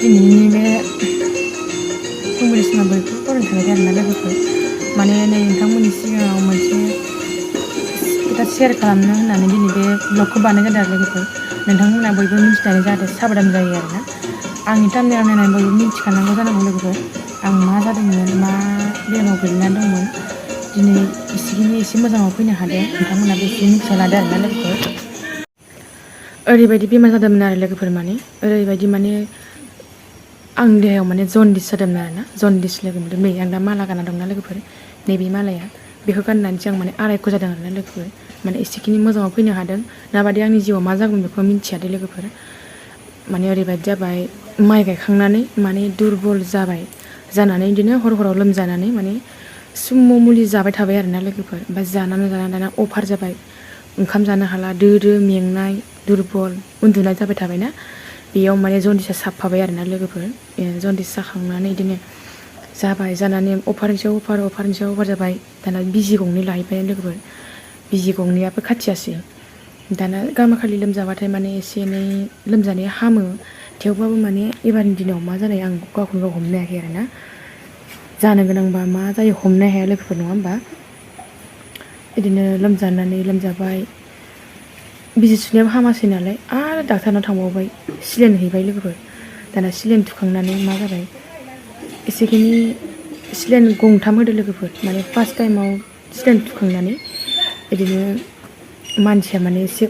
दिनैनि बे फुंबिलि समाव बयबो फरायनो थाखाय आरोना लोगोफोर माने नै नोंथांमोननि सिगाङाव मोनसे खोथा शेयार खालामनो होननानै दिनै बे ब्लगखौ बानायनाय जादों आरो लोगोफोर नोंथांमोना बयबो मिथिनानै जाहाथे साबधान जायो आरोना आंनि टाइमलाइनाव नायनानै बयबो मिथिखानांगौ जानांगौ लोगोफोर आं मा जादोंमोन मा बेरामाव गोलैना दंमोन दिनै एसे मोजाङाव फैनो हादों नोंथांमोनाबो एसे मिथिना लादो आरोना लोगोफोर ओरैबायदि बेमार जादोंमोन आरो लोगोफोर माने ओरैबायदि माने आंनि देहायाव माने जनडिस जादोंमोन आरोना जनडिस लोगो मोनदों नै आं दा माला गानना दंना लोगोफोर नैबे मालाया बेखौ गाननानैसो आं माने आरायख' जादों आरोना लोगोफोर माने एसेखिनि मोजाङाव फैनो हादों नाबादि आंनि जिउआव मा जागोन बेखौ मिन्थिया दे लोगोफोर माने ओरैबायदि जाबाय माइ गायखांनानै माने दुरबल जाबाय जानानै बिदिनो हराव लोमजानानै माने सुम' मुलि जाबाय थाबाय आरोना लोगोफोर ओमफ्राय जानानै दाना अभार जाबाय ओंखाम जानो हाला दो मेंनाय दुरबल उन्दुनाय जाबाय थाबायना बेयाव माने जनडिसआ साबफाबाय आरोना लोगोफोर जनडिस जाखांनानै बिदिनो जाबाय जानानै अभारनि सायाव अभार जाबाय दाना बिजि गंनै लाहैबाय लोगोफोर बिजि गंनैयाबो खाथियासै दाना गामाखालि लोमजाबाथाय माने एसे एनै लोमजानाया हामो थेवबाबो माने एबारनि दिनाव मा जानाय आं गावखौनो गाव हमनो हायाखै आरोना जानो गोनांबा मा जायो हमनो हाया लोगोफोर नङा होमबा बिदिनो लोमजाबाय बिजि सुनायाबो हामासै नालाय आरो डाक्टारनाव थांबावबाय सिलिन हैबाय लोगोफोर दाना सिलिन थुखांनानै मा जाबाय एसेखिनि सिलिन गंथाम होदो लोगोफोर माने फार्स्ट टाइमाव सिलिन थुखांनानै बिदिनो मानसिया माने एसे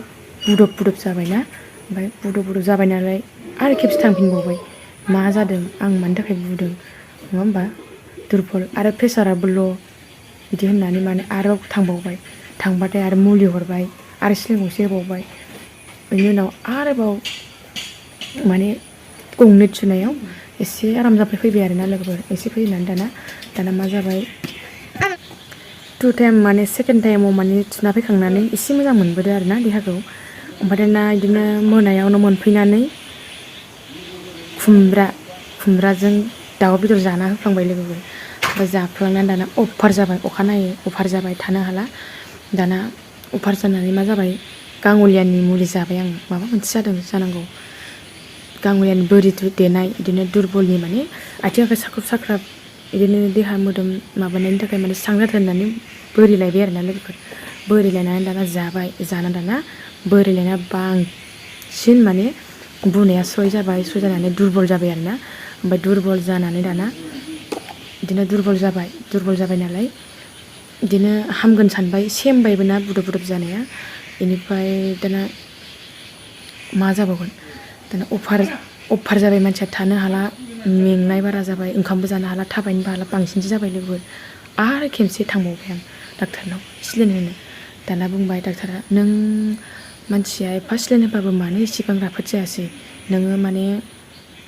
बुदब जाबायना ओमफ्राय बुदब जाबाय नालाय आरो खेबसे थांफिनबावबाय मा जादों आं मानि थाखाय बुदों नङा होमबा दुरबल आरो प्रेसाराबो ल' बिदि होननानै माने आरो थांबाथाय आरो मुलि हरबाय आरो सिलिन गंसे होबावबाय बेनि उनाव आरोबाव माने गंनै थुनायाव एसे आराम जाबाय फैबाय आरोना लोगोफोर एसे फैनानै दाना मा जाबाय टु टाइम माने सेकेन्ड टाइमाव माने थुना फैखांनानै एसे मोजां मोनबोदो आरोना देहाखौ ओमफ्राय दाना बिदिनो मोनायावनो मोनफैनानै खुमब्राजों दाउ बेदर जाना होफ्लांबाय लोगोफोर ओमफ्राय जाफ्लांनानै दाना अभार जाबाय अखानायै अभार जाबाय थानो हाला दाना अभार जानानै मा जाबाय गाङलियानि मुलि जाबाय आं माबा मोनसे जादों जानांगौ गाङलियानि बोरि देनाय बिदिनो दुरबलनि माने आथिं आखाइ साख्रुब बिदिनो देहा मोदोम माबानायनि थाखाय माने स्रां जाथों होननानै बोरिलायबाय आरोना लोगोफोर बोरिलायनानै दाना जाबाय दाना बोरिलायना बांसिन माने बुनाया स्रय जानानै दुरबल जाबाय आरोना ओमफ्राय दुरबल जानानै दाना बिदिनो दुरबल जाबाय नालाय बिदिनो हामगोन सानबाय सेमबायबो ना बुदब जानाया बेनिफ्राय दाना मा जाबावगोन दाना अभार जाबाय मानसिया थानो हाला मेंनाय बारा जाबाय ओंखामबो जानो हाला थाबायनोबो हाला बांसिनसो जाबाय लोगोफोर आरो खेबसे थांबावबाय आं डाक्टारनाव सिलिन होनो दाना बुंबाय डाक्टारा नों मानसिया एफा सिलिन होबाबो मानो इसेबां राफोद जायासै नोङो माने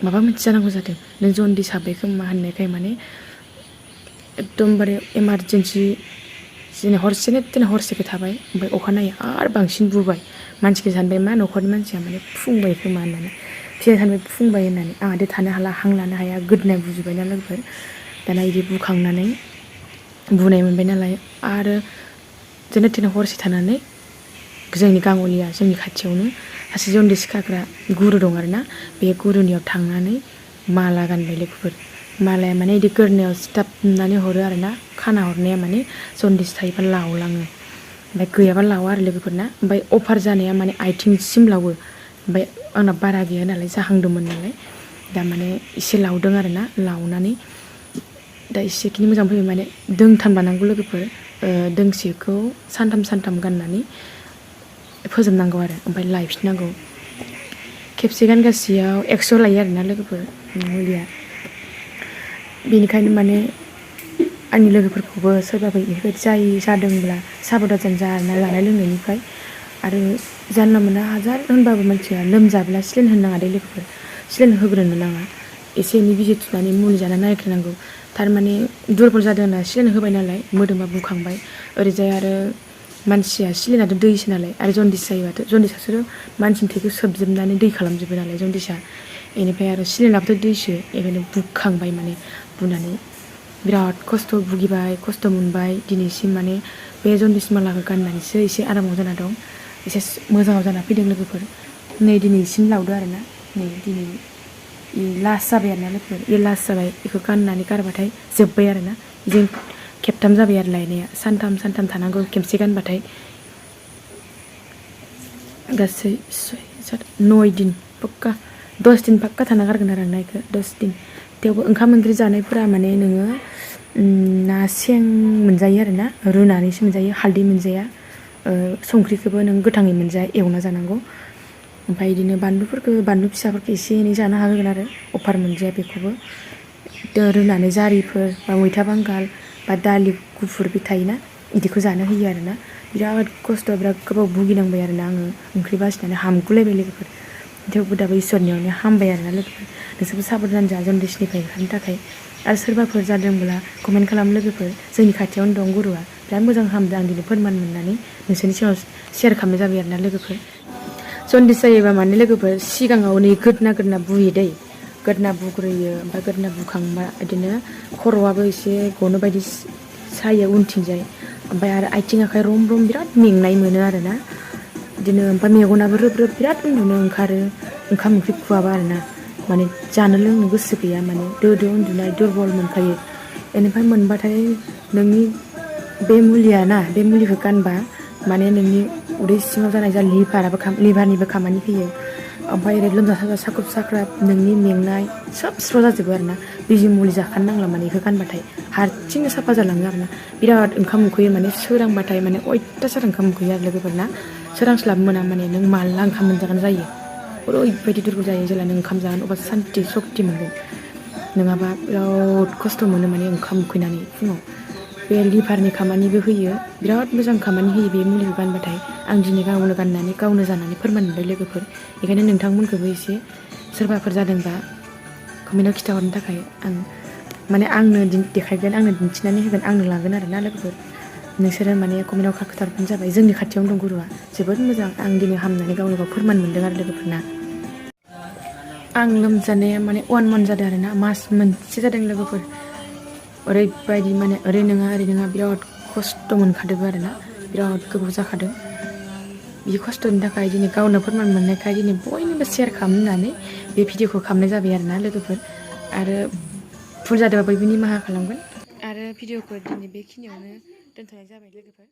माबा मोनसे जानांगौ जादों नों जनडिस हाबबाय खोमा होननायखाय माने एकदमबारे इमारजेन्सि दिनै हरसेखौ थाबाय ओमफ्राय अखानायै आरो बांसिन बुबाय मानसिखौ सानबाय मा न'खरनि मानसिया माने फुंबाय खोमा होननानै फिसा सानबाय फुंबाय होननानै आंहाथ' थानो हाला हां लानो हाया गोदोनाय गुजुबायना लोगोफोर दाना बिदि बुखांनानै बुनाय मोनबाय नालाय आरो जेने थेने हरसे थानानै जोंनि गाङलिया जोंनि खाथियावनो सासे जनडिस खाग्रा गुरु दं आरोना बे गुरुनियाव थांनानै माला गानबाय लोगोफोर मालाया माने बिदि गोरनायाव सिथाबनानै हरो आरोना खाना हरनाया माने जनडिस थायोबा लावलाङो ओमफ्राय गैयाबा लावा आरो लोगोफोरना ओमफ्राय अभार जानाया माने आथिंसिम लावो ओमफ्राय आंना बारा गैया नालाय जाहांदोंमोन नालाय दा माने एसे लावदों आरोना लावनानै दा एसेखिनि मोजां फैबाय माने दोंथाम लानांगौ लोगोफोर दोंसेखौ सानथाम गाननानै फोजोबनांगौ आरो ओमफ्राय लायफिननांगौ खेबसे गानगासेयाव 100 लायो आरोना लोगोफोर मुलिया बेनिखायनो माने आंनि लोगोफोरखौबो सोरबाफोर बेफोरबायदि जादोंब्ला साबधान जा आरोना जानाय लोंनायनिफ्राय आरो जानला मोनला हाजार होनबाबो मानसिया लोमजाब्ला सिलिन होनो नाङा दे लोगोफोर सिलिन होग्रोनो नाङा एसे एनै बिजि थुनानै मुलि जानानै नायग्रोनांगौ थारमाने दुरबल जादों होनना सिलिन होबाय नालाय मोदोमा बुखांबाय ओरैजाय आरो मानसिया सिलिनाथ' दैसो नालाय आरो जनडिस जायोबाथ' जनडिसासो मानसिनि थैखौ सोबजोबनानै दै खालामजोबो नालाय जनडिसा बेनिफ्राय आरो सिलिनाबोथ' दैसो बेखायनो बुखांबाय माने बुनानै बिराद खस्थ' भुगिबाय खस्थ' मोनबाय दिनैसिम माने बे जनडिस मालाखौ गाननानैसो एसे आरामाव जाना दं एसे मोजाङाव जाना फैदों लोगोफोर नै दिनैसिम लावदो आरोना नै दिनै लास्ट जाबाय आरोना लोगोफोर बे लास्ट जाबाय बेखौ गाननानै गारबाथाय जोब्बाय आरोना जों खेबथाम जाबाय आरो लायनाया सानथाम थानांगौ खेबसे गानबाथाय गासै 9 दिन पक्का 10 दिन पक्का थाना गारगोन आरो आं नायखो 10 दिन थेवबो ओंखाम ओंख्रि जानायफोरा माने नोङो ना सें मोनजायो आरोना रुनानैसो मोनजायो हालदै मोनजाया संख्रिखौबो नों गोथाङै मोनजाया एवना जानांगौ ओमफ्राय बिदिनो बानलु फिसाफोरखौ एसे एनै जानो हागोन आरो अफार मोनजाया बेखौबो रुनानै जारिफोर बा मैथा बांगाल बा दालि गुफुर बे थायोना बिदिखौ जानो होयो आरोना बिराद खस्थ' बिराद गोबाव भुगिनांबाय आरोना आङो ओंख्रि बासिनानै हामगुलायबाय लोगोफोर थेवबो दाबो इसोरनि अननायाव हामबाय आरोना लोगोफोर नोंसोरबो साबधान जा जन्दिसनिफ्राय होखारनो थाखाय आरो सोरबाफोर जादोंब्ला कमेन्ट खालाम लोगोफोर जोंनि खाथियावनो दं गुरुआ बिराद मोजां हामदों आं दिनै फोरमान मोननानै नोंसोरनि सिगाङाव शेयार खालामनाय जाबाय आरोना लोगोफोर जन्दिस जायोबा माने लोगोफोर सिगाङाव नै गोदना बुयो दै गोदना बुग्रोयो ओमफ्राय गोदना बुखांबा बिदिनो खर'आबो एसे गनो बायदि सायो उनथिंजाय ओमफ्राय आरो आथिं आखाइ रम बिराद मेंनाय मोनो आरोना बिदिनो ओमफ्राय मेगनाबो रोब बिराद उन्दुनो ओंखारो ओंखाम ओंख्रि खुवाबा आरोना माने जानो लोंनो गोसो गैया माने दो उन्दुनाय दुरबल मोनखायो बेनिफ्राय मोनबाथाय नोंनि बे मुलिया ना बे मुलिखौ गानबा माने नोंनि उदै सिङाव जानाय जा लिभारनिबो खामानि फैयो ओमफ्राय ओरै लोमजा साजा साख्रुब साख्राब नोंनि मेंनाय सब स्र' जाजोबो आरोना बिजि मुलि जाखानो नांला माने बेखौ गानबाथाय हारसिंनो साफा जालाङो आरोना बिराद ओंखाम उखैयो माने सोरांबाथाय माने अयथासार ओंखाम उखैयो आरो लोगोफोरना सोरांस्लाब मोना माने नों माला ओंखाम मोनजागोन जायो ओरैबायदि दुरबल जायो जेला नों ओंखाम जागोन अब्ला सान्थि सक्ति मोनगोन नङाबा बिराद खस्थ' मोनो माने ओंखाम उखैनानै फुङाव बे लिभारनि खामानिबो होयो बिराद मोजां खामानि होयो बे मुलिखौ गानबाथाय आं दिनै गावनो गाननानै गावनो जानानै फोरमान मोनबाय लोगोफोर बेखायनो नोंथांमोनखौबो एसे सोरबाफोर जादोंबा कमेन्टआव खिन्थाहरनो थाखाय आं माने आंनो देखायगोन आंनो दिन्थिनानै होगोन आंनो लागोन आरोना लोगोफोर नोंसोरो माने कमेन्टआव खोन्थाहरबानो जाबाय जोंनि खाथियावनो दं गुरुआ जोबोद मोजां आं दिनै हामनानै गावनो गाव फोरमान मोनदों आरो लोगोफोरना आं लोमजानाया माने 1 month जादों आरोना मास मोनसे जादों लोगोफोर ओरैबायदि माने ओरै नङा बिराद खस्थ' मोनखादोंबो आरोना बिराद गोबाव जाखादों बे खस्थ'नि थाखाय दिनै गावनो फोरमान मोननायखाय दिनै बयनोबो शेयार खालामनानै बे भिडिअखौ खालामनाय जाबाय आरोना लोगोफोर आरो भुल जादोंबा बयबो निमाहा खालामगोन आरो भिडिअखौ दिनै बेखिनियावनो दोनथ'नाय जाबाय लोगोफोर